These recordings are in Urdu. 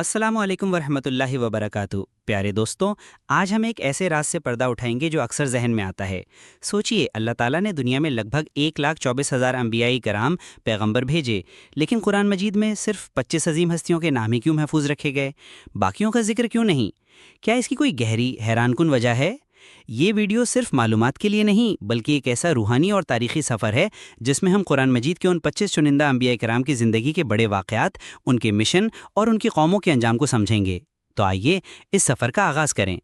السلام علیکم ورحمۃ اللہ وبرکاتہ۔ پیارے دوستوں، آج ہم ایک ایسے راز سے پردہ اٹھائیں گے جو اکثر ذہن میں آتا ہے۔ سوچئے، اللہ تعالیٰ نے دنیا میں لگ بھگ 1,24,000 انبیاء کرام پیغمبر بھیجے، لیکن قرآن مجید میں صرف 25 عظیم ہستیوں کے نام ہی کیوں محفوظ رکھے گئے؟ باقیوں کا ذکر کیوں نہیں؟ کیا اس کی کوئی گہری حیران کن وجہ ہے؟ یہ ویڈیو صرف معلومات کے لیے نہیں، بلکہ ایک ایسا روحانی اور تاریخی سفر ہے جس میں ہم قرآن مجید کے ان 25 چنندہ انبیاء کرام کی زندگی کے بڑے واقعات، ان کے مشن اور ان کی قوموں کے انجام کو سمجھیں گے۔ تو آئیے اس سفر کا آغاز کریں۔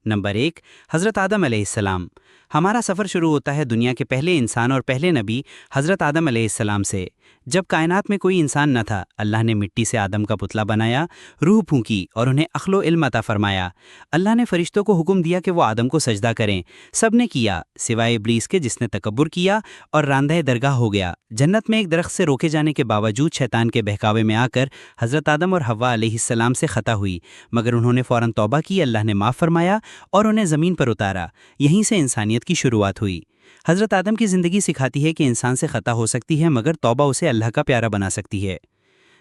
نمبر 1، حضرت آدم علیہ السلام۔ ہمارا سفر شروع ہوتا ہے دنیا کے پہلے انسان اور پہلے نبی حضرت آدم علیہ السلام سے۔ جب کائنات میں کوئی انسان نہ تھا، اللہ نے مٹی سے آدم کا پتلا بنایا، روح پھونکی اور انہیں عقل و علم عطا فرمایا۔ اللہ نے فرشتوں کو حکم دیا کہ وہ آدم کو سجدہ کریں۔ سب نے کیا سوائے ابلیس کے، جس نے تکبر کیا اور راندہ درگاہ ہو گیا۔ جنت میں ایک درخت سے روکے جانے کے باوجود شیطان کے بہکاوے میں آ کر حضرت آدم اور حوا علیہ السلام سے خطا ہوئی، مگر انہوں نے فوراً توبہ کی، اللہ نے معاف فرمایا اور انہیں زمین پر اتارا۔ یہیں سے انسانیت کی شروعات ہوئی۔ حضرت آدم کی زندگی سکھاتی ہے کہ انسان سے خطا ہو سکتی ہے، مگر توبہ اسے اللہ کا پیارا بنا سکتی ہے۔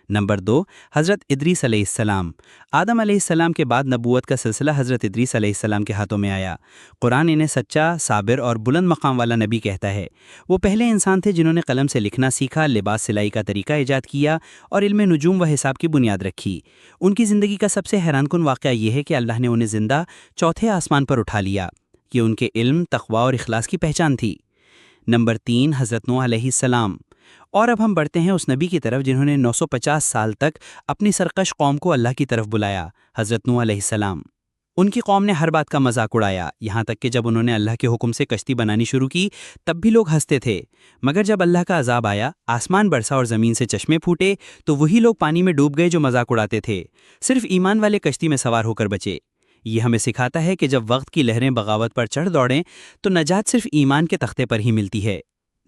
نمبر 2، حضرت ادریس علیہ السلام۔ آدم علیہ السلام کے بعد نبوت کا سلسلہ حضرت ادریس علیہ السلام کے ہاتھوں میں آیا۔ قرآن انہیں سچا، صابر اور بلند مقام والا نبی کہتا ہے۔ وہ پہلے انسان تھے جنہوں نے قلم سے لکھنا سیکھا، لباس سلائی کا طریقہ ایجاد کیا اور علم نجوم و حساب کی بنیاد رکھی۔ ان کی زندگی کا سب سے حیران کن واقعہ یہ ہے کہ اللہ نے انہیں زندہ چوتھے آسمان پر اٹھا لیا۔ یہ ان کے علم، تقوی اور اخلاص کی پہچان تھی۔ نمبر 3، حضرت نوح علیہ السلام۔ اور اب ہم بڑھتے ہیں اس نبی کی طرف جنہوں نے 950 سال تک اپنی سرکش قوم کو اللہ کی طرف بلایا، حضرت نوح علیہ السلام۔ ان کی قوم نے ہر بات کا مذاق اڑایا، یہاں تک کہ جب انہوں نے اللہ کے حکم سے کشتی بنانی شروع کی تب بھی لوگ ہنستے تھے۔ مگر جب اللہ کا عذاب آیا، آسمان برسا اور زمین سے چشمے پھوٹے، تو وہی لوگ پانی میں ڈوب گئے جو مذاق اڑاتے تھے۔ صرف ایمان والے کشتی میں سوار ہو کر بچے۔ یہ ہمیں سکھاتا ہے کہ جب وقت کی لہریں بغاوت پر چڑھ دوڑیں تو نجات صرف ایمان کے تختے پر ہی ملتی ہے۔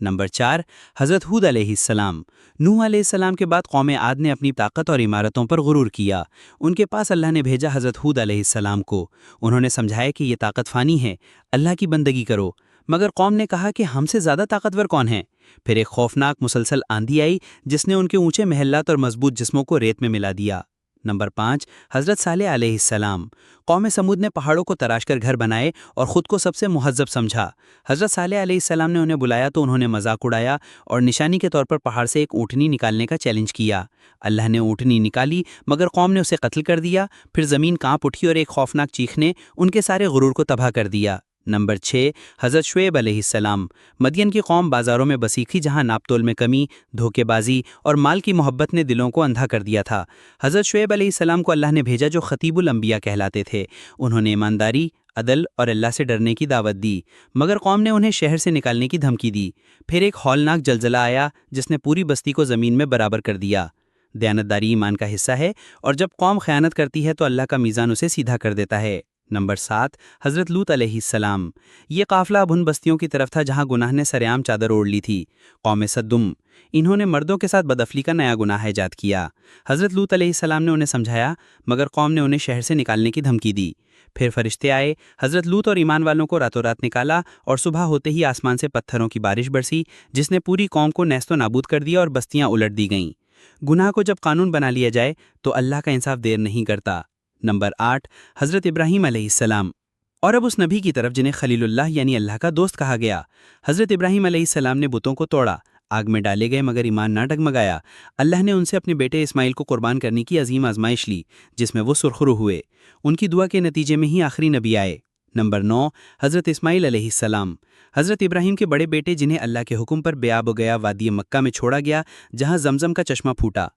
نمبر 4، حضرت ہود علیہ السلام۔ نوح علیہ السلام کے بعد قوم عاد نے اپنی طاقت اور عمارتوں پر غرور کیا۔ ان کے پاس اللہ نے بھیجا حضرت ہود علیہ السلام کو۔ انہوں نے سمجھایا کہ یہ طاقت فانی ہے، اللہ کی بندگی کرو۔ مگر قوم نے کہا کہ ہم سے زیادہ طاقتور کون ہے؟ پھر ایک خوفناک مسلسل آندھی آئی جس نے ان کے اونچے محلات اور مضبوط جسموں کو ریت میں ملا دیا۔ نمبر 5، حضرت صالح علیہ السلام۔ قوم سمود نے پہاڑوں کو تراش کر گھر بنائے اور خود کو سب سے مہذب سمجھا۔ حضرت صالح علیہ السلام نے انہیں بلایا تو انہوں نے مذاق اڑایا اور نشانی کے طور پر پہاڑ سے ایک اونٹنی نکالنے کا چیلنج کیا۔ اللہ نے اونٹنی نکالی، مگر قوم نے اسے قتل کر دیا۔ پھر زمین کانپ اٹھی اور ایک خوفناک چیخ نے ان کے سارے غرور کو تباہ کر دیا۔ نمبر 6، حضرت شعیب علیہ السلام۔ مدین کی قوم بازاروں میں بسی تھی جہاں ناپ تول میں کمی، دھوکے بازی اور مال کی محبت نے دلوں کو اندھا کر دیا تھا۔ حضرت شعیب علیہ السلام کو اللہ نے بھیجا جو خطیب الانبیاء کہلاتے تھے۔ انہوں نے ایمانداری، عدل اور اللہ سے ڈرنے کی دعوت دی، مگر قوم نے انہیں شہر سے نکالنے کی دھمکی دی۔ پھر ایک ہولناک زلزلہ آیا جس نے پوری بستی کو زمین میں برابر کر دیا۔ دیانتداری ایمان کا حصہ ہے، اور جب قوم خیانت کرتی ہے تو اللہ کا میزان اسے سیدھا کر دیتا ہے۔ نمبر 7، حضرت لوط علیہ السلام۔ یہ قافلہ اب ان بستیوں کی طرف تھا جہاں گناہ نے سرعام چادر اوڑھ لی تھی، قوم صدم۔ انہوں نے مردوں کے ساتھ بدعفلی کا نیا گناہ ایجاد کیا۔ حضرت لوط علیہ السلام نے انہیں سمجھایا، مگر قوم نے انہیں شہر سے نکالنے کی دھمکی دی۔ پھر فرشتے آئے، حضرت لوط اور ایمان والوں کو راتوں رات نکالا، اور صبح ہوتے ہی آسمان سے پتھروں کی بارش برسی جس نے پوری قوم کو نیست و نابود کر دیا اور بستیاں الٹ دی گئیں۔ گناہ کو جب قانون بنا لیا جائے تو اللہ کا انصاف دیر نہیں کرتا۔ نمبر 8، حضرت ابراہیم علیہ السلام۔ اور اب اس نبی کی طرف جنہیں خلیل اللہ یعنی اللہ کا دوست کہا گیا۔ حضرت ابراہیم علیہ السلام نے بتوں کو توڑا، آگ میں ڈالے گئے مگر ایمان نہ ڈگمگایا۔ اللہ نے ان سے اپنے بیٹے اسماعیل کو قربان کرنے کی عظیم آزمائش لی جس میں وہ سرخرو ہوئے۔ ان کی دعا کے نتیجے میں ہی آخری نبی آئے۔ نمبر 9، حضرت اسماعیل علیہ السلام۔ حضرت ابراہیم کے بڑے بیٹے جنہیں اللہ کے حکم پر بے آب و گیا وادی مکہ میں چھوڑا گیا جہاں زمزم کا چشمہ پھوٹا،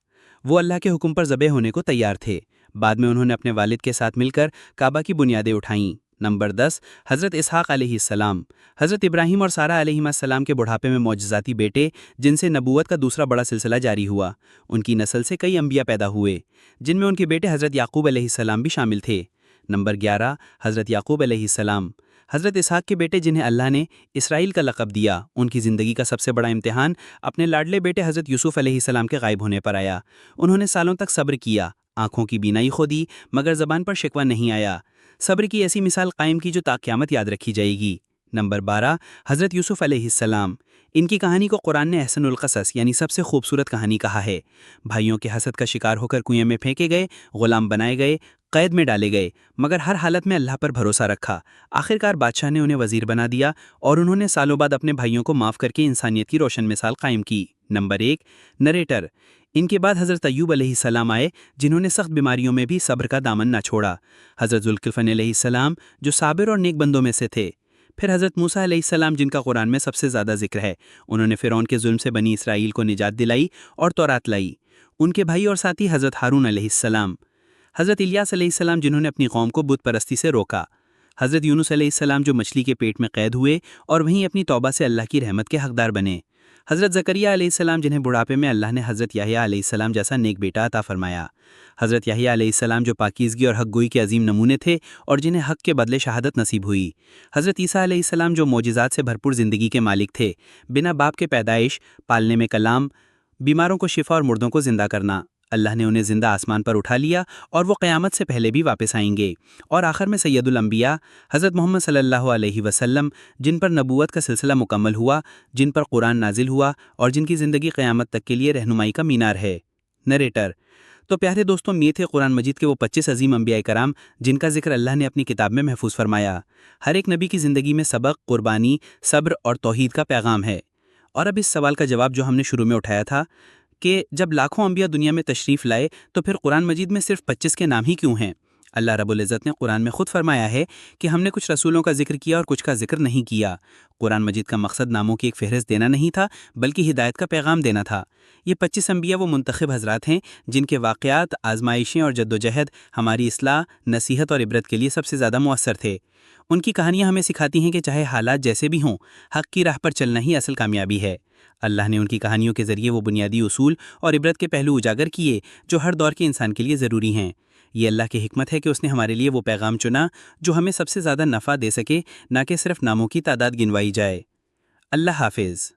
وہ اللہ کے حکم پر ذبح ہونے کو تیار تھے۔ بعد میں انہوں نے اپنے والد کے ساتھ مل کر کعبہ کی بنیادیں اٹھائیں۔ نمبر 10، حضرت اسحاق علیہ السلام۔ حضرت ابراہیم اور سارہ علیہ السلام کے بڑھاپے میں معجزاتی بیٹے جن سے نبوت کا دوسرا بڑا سلسلہ جاری ہوا۔ ان کی نسل سے کئی انبیاء پیدا ہوئے جن میں ان کے بیٹے حضرت یعقوب علیہ السلام بھی شامل تھے۔ نمبر 11، حضرت یعقوب علیہ السلام۔ حضرت اسحاق کے بیٹے جنہیں اللہ نے اسرائیل کا لقب دیا، ان کی زندگی کا سب سے بڑا امتحان اپنے لاڈلے بیٹے حضرت یوسف علیہ السلام کے غائب ہونے پر آیا۔ انہوں نے سالوں تک صبر کیا، آنکھوں کی بینائی کھو دی، مگر زبان پر شکوہ نہیں آیا۔ صبر کی ایسی مثال قائم کی جو تا قیامت یاد رکھی جائے گی۔ نمبر 12 حضرت یوسف علیہ السلام۔ ان کی کہانی کو قرآن نے احسن القصص یعنی سب سے خوبصورت کہانی کہا ہے۔ بھائیوں کے حسد کا شکار ہو کر کنویں میں پھینکے گئے، غلام بنائے گئے، قید میں ڈالے گئے، مگر ہر حالت میں اللہ پر بھروسہ رکھا۔ آخرکار بادشاہ نے انہیں وزیر بنا دیا اور انہوں نے سالوں بعد اپنے بھائیوں کو معاف کر کے انسانیت کی روشن مثال قائم کی۔ Number 1 narrator. ان کے بعد حضرت ایوب علیہ السلام آئے، جنہوں نے سخت بیماریوں میں بھی صبر کا دامن نہ چھوڑا۔ حضرت ذوالکفل علیہ السلام جو صابر اور نیک بندوں میں سے تھے۔ پھر حضرت موسیٰ علیہ السلام جن کا قرآن میں سب سے زیادہ ذکر ہے، انہوں نے فرعون کے ظلم سے بنی اسرائیل کو نجات دلائی اور تورات لائی۔ ان کے بھائی اور ساتھی حضرت ہارون علیہ السلام۔ حضرت الیاس علیہ السلام جنہوں نے اپنی قوم کو بت پرستی سے روکا۔ حضرت یونس علیہ السلام جو مچھلی کے پیٹ میں قید ہوئے اور وہیں اپنی توبہ سے اللہ کی رحمت کے حقدار بنے۔ حضرت زکریا علیہ السلام جنہیں بڑھاپے میں اللہ نے حضرت یحییٰ علیہ السلام جیسا نیک بیٹا عطا فرمایا۔ حضرت یحییٰ علیہ السلام جو پاکیزگی اور حق گوئی کے عظیم نمونے تھے اور جنہیں حق کے بدلے شہادت نصیب ہوئی۔ حضرت عیسیٰ علیہ السلام جو معجزات سے بھرپور زندگی کے مالک تھے، بنا باپ کے پیدائش، پالنے میں کلام، بیماروں کو شفا اور مردوں کو زندہ کرنا۔ اللہ نے انہیں زندہ آسمان پر اٹھا لیا اور وہ قیامت سے پہلے بھی واپس آئیں گے۔ اور آخر میں سید الانبیاء حضرت محمد صلی اللہ علیہ وسلم، جن پر نبوت کا سلسلہ مکمل ہوا، جن پر قرآن نازل ہوا اور جن کی زندگی قیامت تک کے لیے رہنمائی کا مینار ہے۔ نریٹر۔ تو پیارے دوستوں، یہ تھے قرآن مجید کے وہ 25 عظیم انبیاء کرام جن کا ذکر اللہ نے اپنی کتاب میں محفوظ فرمایا۔ ہر ایک نبی کی زندگی میں سبق، قربانی، صبر اور توحید کا پیغام ہے۔ اور اب اس سوال کا جواب جو ہم نے شروع میں اٹھایا تھا کہ جب لاکھوں انبیاء دنیا میں تشریف لائے تو پھر قرآن مجید میں صرف 25 کے نام ہی کیوں ہیں؟ اللہ رب العزت نے قرآن میں خود فرمایا ہے کہ ہم نے کچھ رسولوں کا ذکر کیا اور کچھ کا ذکر نہیں کیا۔ قرآن مجید کا مقصد ناموں کی ایک فہرست دینا نہیں تھا، بلکہ ہدایت کا پیغام دینا تھا۔ یہ 25 انبیاء وہ منتخب حضرات ہیں جن کے واقعات، آزمائشیں اور جدوجہد ہماری اصلاح، نصیحت اور عبرت کے لیے سب سے زیادہ مؤثر تھے۔ ان کی کہانیاں ہمیں سکھاتی ہیں کہ چاہے حالات جیسے بھی ہوں، حق کی راہ پر چلنا ہی اصل کامیابی ہے۔ اللہ نے ان کی کہانیوں کے ذریعے وہ بنیادی اصول اور عبرت کے پہلو اجاگر کیے جو ہر دور کے انسان کے لیے ضروری ہیں۔ یہ اللہ کی حکمت ہے کہ اس نے ہمارے لیے وہ پیغام چنا جو ہمیں سب سے زیادہ نفع دے سکے، نہ کہ صرف ناموں کی تعداد گنوائی جائے۔ اللہ حافظ۔